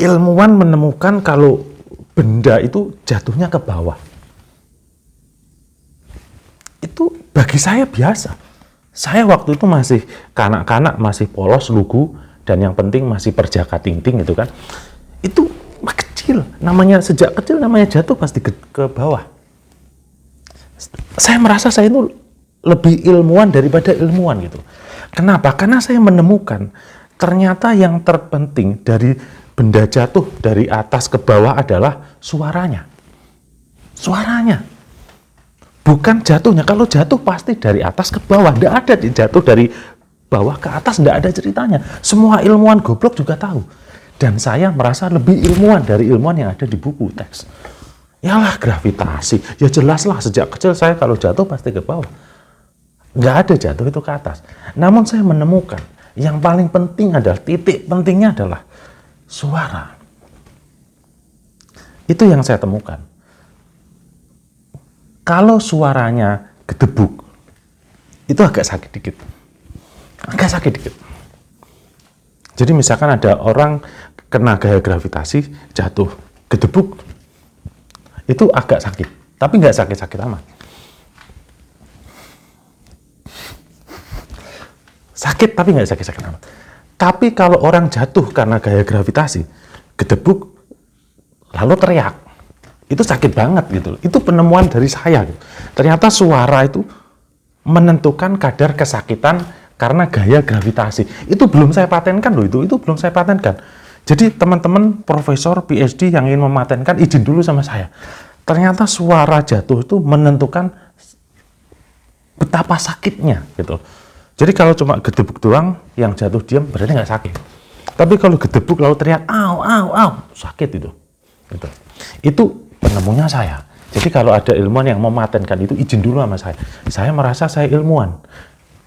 ilmuwan menemukan kalau benda itu jatuhnya ke bawah. Itu bagi saya biasa. Saya waktu itu masih kanak-kanak, masih polos, lugu, dan yang penting masih perjaka ting-ting gitu kan. Itu kecil, namanya sejak kecil namanya jatuh pasti ke bawah. Saya merasa saya itu lebih ilmuwan daripada ilmuwan gitu. Kenapa? Karena saya menemukan ternyata yang terpenting dari benda jatuh dari atas ke bawah adalah suaranya. Suaranya. Bukan jatuhnya. Kalau jatuh pasti dari atas ke bawah. Tidak ada jatuh dari bawah ke atas, tidak ada ceritanya. Semua ilmuwan goblok juga tahu. Dan saya merasa lebih ilmuwan dari ilmuwan yang ada di buku teks. Yalah gravitasi. Ya jelaslah sejak kecil saya kalau jatuh pasti ke bawah. Nggak ada jatuh itu ke atas. Namun saya menemukan yang paling penting adalah, titik pentingnya adalah suara. Itu yang saya temukan. Kalau suaranya gedebuk, itu agak sakit dikit. Agak sakit dikit. Jadi misalkan ada orang kena gaya gravitasi, jatuh, gedebuk, itu agak sakit. Tapi nggak sakit-sakit amat. Sakit tapi nggak sakit-sakit amat. Tapi kalau orang jatuh karena gaya gravitasi, gedebuk, lalu teriak, itu sakit banget gitu. Itu penemuan dari saya. Gitu. Ternyata suara itu menentukan kadar kesakitan karena gaya gravitasi. Itu belum saya patenkan loh, itu belum saya patenkan. Jadi teman-teman profesor PhD yang ingin mematenkan, izin dulu sama saya. Ternyata suara jatuh itu menentukan betapa sakitnya gitu. Jadi kalau cuma gedebuk doang, yang jatuh diam berarti nggak sakit. Tapi kalau gedebuk lalu teriak, au, au, au, sakit itu. Gitu. Itu penemunya saya. Jadi kalau ada ilmuwan yang mematenkan itu, izin dulu sama saya. Saya merasa saya ilmuwan.